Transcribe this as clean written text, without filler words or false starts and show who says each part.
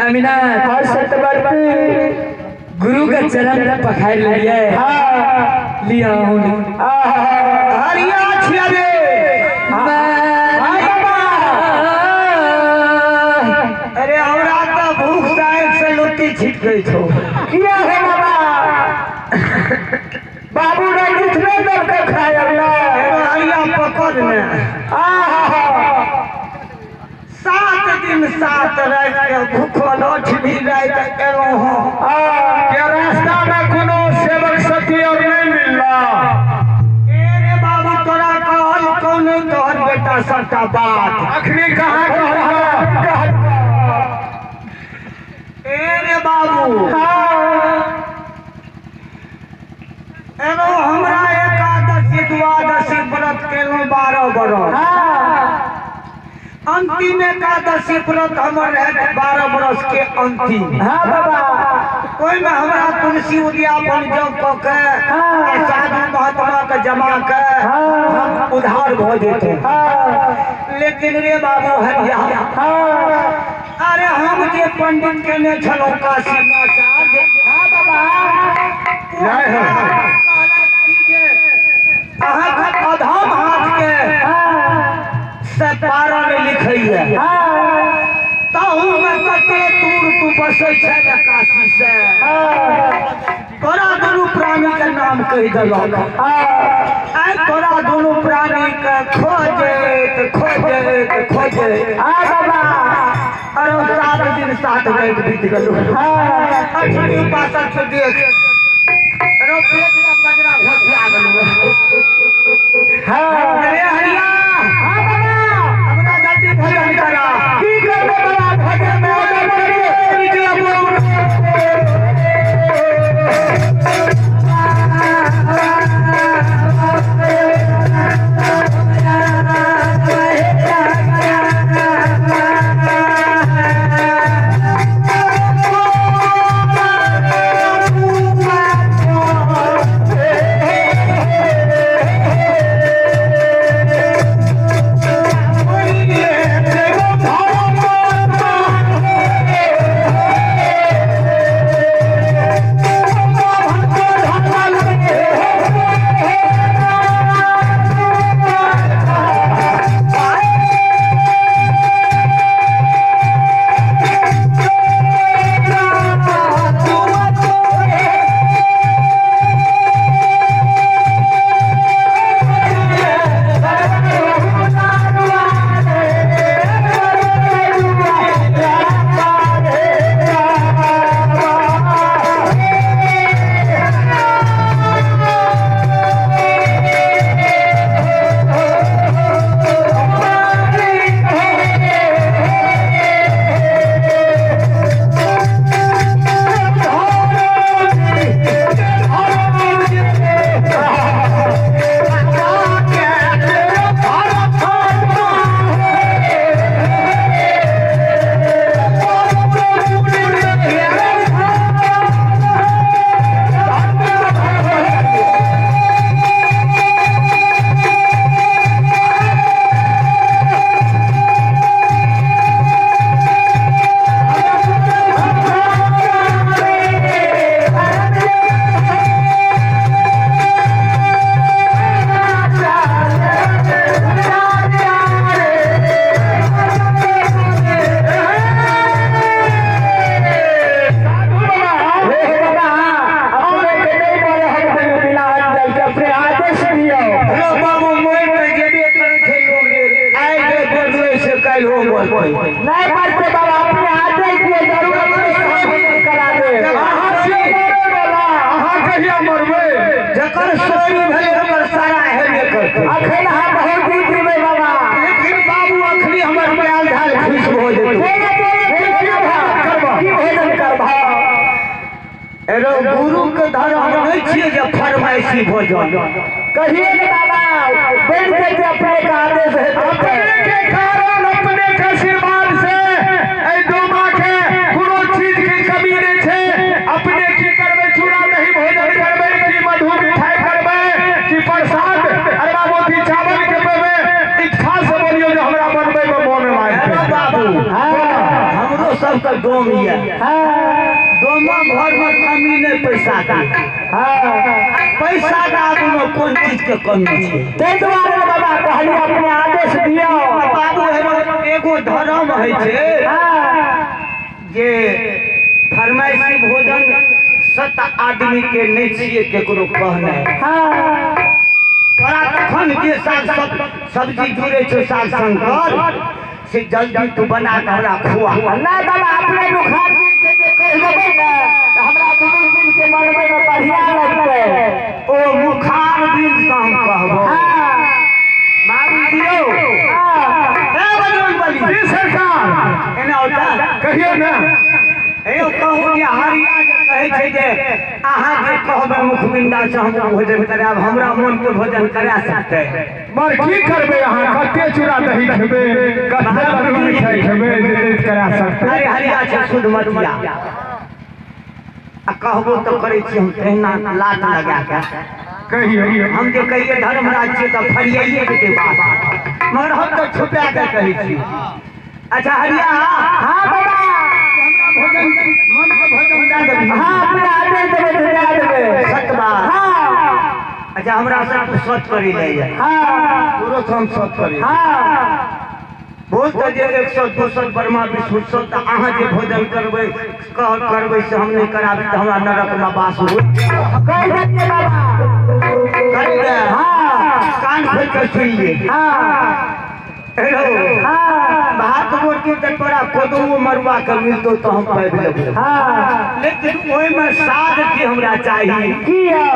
Speaker 1: स्वामीनाथ
Speaker 2: और सत्यवर्ती
Speaker 1: गुरु का चरण पखार लिया लिया
Speaker 2: हरिया छियारे अरे हमरा तो भूख साहेब से लुट्टी छिट गई छो किया है बाबा बाबू ने कितने देर तक खाया हरिया पकड़ ने 7 दिन 7 रात के भूखल भी रात एलो हो के रास्ता में कोनो सेवक सखी और नहीं मिलला रे बाबू तोरा कहल कौन तोहर बेटा सबका बात अखनी कहां कहल रे बाबू एनो हमरा एकादशी द्वादशी व्रत केलो 12 बरस अंतिम एकादशी व्रत हमर है 12 बरस के अंतिम हां बाबा कोई में हमरा तुलसी उद्यापन जप के साधु महात्मा के जमा के हम उधार भ जेते लेकिन रे बाबू हरिया अरे हम जे पंडित केने छलो काशी आचार्य हां बाबा जय हो अहाँ के अधम हाथ के से पारा में लिखई है ताहू में कते दूर तू बसे छै काशी से तोरा दोनों प्राणी के नाम कह देलक आई तोरा दोनों प्राणी के खोजे बाबा अरे 7 दिन 7 रात बीत गेल अठनी पासा से देख अरे पेट में बजरा घोसिया गेल अरे हरिया भजन करा की करबे बड़ा भजन में नहीं पढ़ते बाबा अपने आदेश दिए जरूर करा दे कहिया मरबे जकर सोई भले हमर सारा हेबे करते अखन हम बहुत दूर दिबे बाबा लेकिन बाबू अखनी हमर प्याल ढाल खुश हो जेतै की भोजन करबा एरो गुरु के धर्म नहीं छिए जे फरमाइशी भोजन कहिए ने बाबा बैठ के अपने का आदेश है अपने के कारण अपने के आशीर्वाद से ए दोमा के कोनो चीज के कमी नहीं छे अपने की करबे चूड़ा नहीं भोजन करबे की मधु मिठाई करबे की प्रसाद अरबा मोती चावल के देबे इच्छा से बोलियो जो हमरा बनबे में मन लागे बाबू हां हमरो सब का डोम ये दोनों घर में कमी नहीं पैसा की। पैसा दादू में कौन चीज के कमी है?
Speaker 1: ते दुआरे बाबा कहली अपने आदेश दियो।
Speaker 2: बाबू एगो धर्म है जे फरमाइशी भोजन 7 आदमी के नहीं चाहिए केकरो कहना। तोरा तखन जे साग सब्जी जुड़े छो साग संकर से जल्दी तू बना के हमरा खुआ।
Speaker 1: नहीं बाबा अपने बुखार दिन से जे कह देबै ना तो हमरा 2 दिन के मनबे में बढ़िया लगतै।
Speaker 2: ओ मुखार दिन से हम कहबो मारी दियो। ए बजरंग बली
Speaker 1: जी सरकार
Speaker 2: एना होता
Speaker 1: कहियो ना।
Speaker 2: ए कहू जे हरिया जे कहै छै जे अहाँ जे कहबै मुखबिंदा से हम भोजन कराब हमरा मन के भोजन करा सकते।
Speaker 1: मर की करबे अहाँ कते चूड़ा दही खेबे कते मिठाई खेबे जे करा सकते।
Speaker 2: अरे हरिया छै शुद्ध मतिया आ कहबो तो करे छी हम कहना लात लगा के
Speaker 1: कहियो
Speaker 2: हम जे कहिए धर्मराज छियै तो फरियाइए के बात मगर हम तो छुपा के कहै छी। अच्छा हरिया
Speaker 1: हां बाबा
Speaker 2: भोजन मन के भोजन दे देबी।
Speaker 1: हां अपना आदेश देबे तो दे देबे।
Speaker 2: सतबा
Speaker 1: हां
Speaker 2: अच्छा हमरा से सच करी ले जाए।
Speaker 1: हां
Speaker 2: पूरा हम सच करी।
Speaker 1: हां
Speaker 2: बहुत जे 100 200 बर्मा विश्व तो अहाँ जे भोजन करबै करबै से हम नहीं कराबी तो हमरा नरक में वास हो।
Speaker 1: कह देते बाबा
Speaker 2: करिए
Speaker 1: हां
Speaker 2: कान खोल के सुनिए।
Speaker 1: हां
Speaker 2: हेलो
Speaker 1: हां
Speaker 2: भात रोटी तो तोरा कोदो मरुआ के मिलतो तो हम पाबि लेबो।
Speaker 1: हां
Speaker 2: लेकिन ओइ में साग के हमरा चाहिए।
Speaker 1: की है